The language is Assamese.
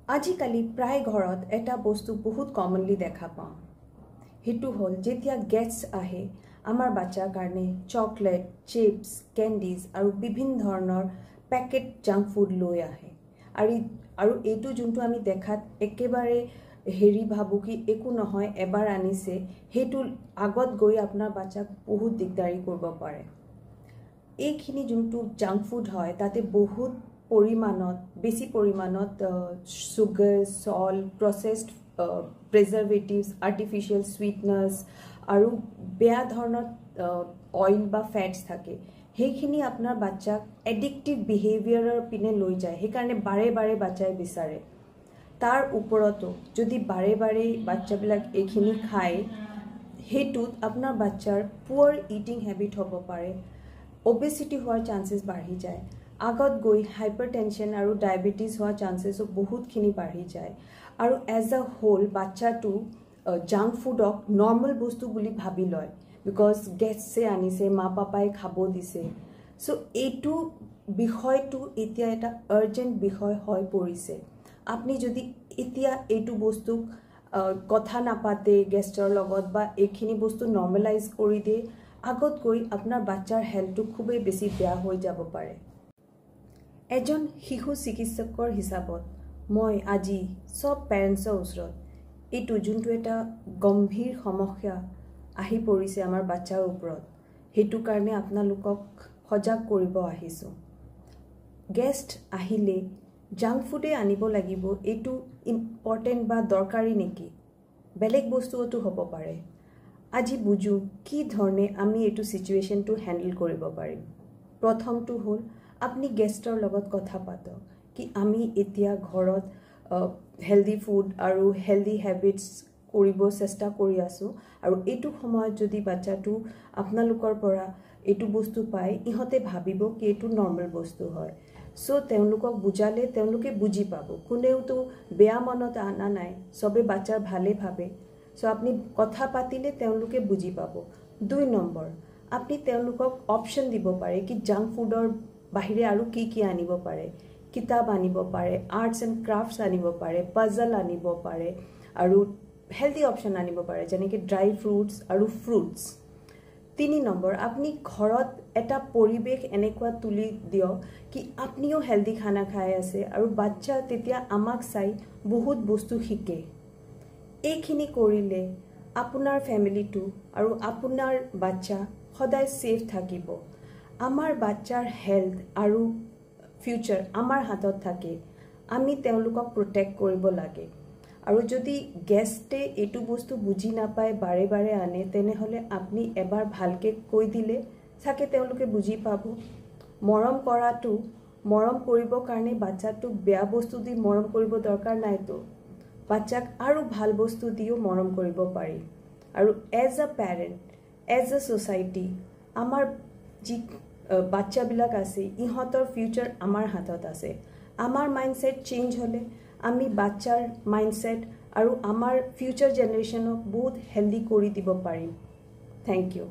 আজিকালি প্ৰায় ঘৰত এটা বস্তু বহুত কমনলি দেখা পাওঁ হেতু হল যেতিয়া গেস্ট আহে আমাৰ বাচ্চাৰ কাৰণে চকলেট চিপছ কেণ্ডিজ আৰু বিভিন্ন ধৰণৰ পেকেট জাংক ফুড লৈ আহে আৰু এইটো যোনটো আমি দেখাত একেবাৰে হেৰি ভাবো কি একো নহয় এবাৰ আনিছে হেতু আগত গৈ আপোনাৰ বাচ্চাক বহুত দিগদাৰি কৰিব পাৰে এইখিনি যোনটো জাংক ফুড হয় তাতে বহুত বেছি পৰিমাণত sugar, salt, processed preservatives, artificial sweeteners আৰু বেয়া ধৰণৰ অইল বা ফ্যাটস থাকে সেইখিনি আপোনাৰ বাচ্চাক এডিক্টিভ বিহেভিয়াৰৰ পিনে লৈ যায় সেইকাৰণে বাৰে বাৰে বাচ্চাই বিচাৰে তাৰ ওপৰতো যদি বাৰে বাৰে বাচ্চাবিলাক এইখিনি খায় হেতুত আপোনাৰ বাচ্চাৰ পুৱাৰ ইটিং হেবিট হ'ব পাৰে obesity হোৱাৰ চান্সেস বাঢ়ি যায় আগত গৈ হাইপাৰটেনশন আৰু ডায়াবেটিস হোৱাৰ চান্সেসও বহুতখিনি বাঢ়ি যায় আৰু এজ আ হোল বাচ্চাটো জাংক ফুডক নৰ্মাল বস্তু বুলি ভাবি লয় বিকজ গেষ্টে আনিছে মা পাপাই খাব দিছে সো এইটো বিষয়টো এতিয়া এটা আৰ্জেন্ট বিষয় হৈ পৰিছে আপনি যদি এতিয়া এইটো বস্তু কথা নাপাতে গেষ্টৰ লগত বা এইখিনি বস্তু নৰ্মালাইজ কৰি দিয়ে আগত গৈ আপোনাৰ বাচ্চাৰ হেলথটো খুবেই বেছি বেয়া হৈ যাব পাৰে এজন শিশু চিকিৎসকৰ হিচাপত মই আজি সব পেৰেন্টছৰ ওচৰত এইটো যোনটো এটা গম্ভীৰ সমস্যা আহি পৰিছে আমাৰ বাচ্চাৰ ওপৰত হেতু কাৰণে আপোনালোকক সজাগ কৰিব আহিছো গেষ্ট আহিলে জাংক ফুডে আনিব লাগিব এইটো ইম্পৰ্টেন্ট বা দৰকাৰী নেকি বেলেগ বস্তুটো হ'ব পাৰে আজি বুজু কি ধৰণে আমি এইটো সিচুৱেশনটো হ্যান্ডল কৰিব পাৰিম প্ৰথমটো হ'ল আপনি গেষ্টৰ লগত কথা পাতক কি আমি এতিয়া ঘৰত হেলদি ফুড আৰু হেলদি হ্যাবিটস কৰিব চেষ্টা কৰি আছো আৰু এইটো সময়ত যদি বাচ্চাটো আপোনালোকৰ পৰা এইটো বস্তু পায় ইহতে ভাবিব কি এইটো নৰ্মাল বস্তু হয় সো তেওঁলোকক বুজালে তেওঁলোকে বুজি পাব কোনেওতো বেয়া মনত আনা নাই সবে বাচ্চাৰ ভালে ভাবে সো আপনি কথা পাতিলে তেওঁলোকে বুজি পাব দুই নম্বৰ আপনি তেওঁলোকক অপশন দিব পাৰে কি জাংক ফুডৰ বাহিৰে আৰু কি আনিব পাৰে কিতাপ আনিব পাৰে আৰ্টস এণ্ড ক্ৰাফটস আনিব পাৰে পাজল আনিব পাৰে আৰু হেলদি অপশন আনিব পাৰে যেনেকৈ ড্ৰাই ফ্ৰুটস আৰু ফ্ৰুটস তিনি নম্বৰ আপনি ঘৰত এটা পৰিবেশ এনেকুৱা তুলি দিয়ক কি আপনিও হেলদি খানা খাই আছে আৰু বাচ্চা তেতিয়া আমাক চাই বহুত বস্তু শিকে এইখিনি কৰিলে আপোনাৰ ফ্যামিলিটো আৰু আপোনাৰ বাচ্চা সদায় সেফ থাকিব আমাৰ বাচ্চাৰ হেলথ আৰু ফিউচাৰ আমাৰ হাতত থাকে আমি তেওঁলোকক প্ৰটেক্ট কৰিব লাগে আৰু যদি গেষ্টে এইটো বস্তু বুজি নাপায় বাৰে বাৰে আনে তেনেহলে আপনি এবাৰ ভালকে কৈ দিলে থাকে তেওঁলোকে বুজি পাব মৰম কৰাটো মৰম কৰিব কাৰণে বাচ্চাটো বেয়া বস্তু দি মৰম কৰিব দৰকাৰ নাইতো বাচ্চাক আৰু ভাল বস্তু দিও মৰম কৰিব পাৰি আৰু এজ আ পেৰেন্ট এজ আ সোসাইটি আমাৰ যি বাচ্চাবিলাক আছে ইহঁতৰ ফিউচাৰ আমাৰ হাতত আছে আমাৰ মাইন্ডসেট চেঞ্জ হলে আমি বাচ্চাৰ মাইন্ডসেট আৰু আমাৰ ফিউচাৰ জেনাৰেশনক বহুত হেলদি কৰি দিব পাৰিম থ্যাংক ইউ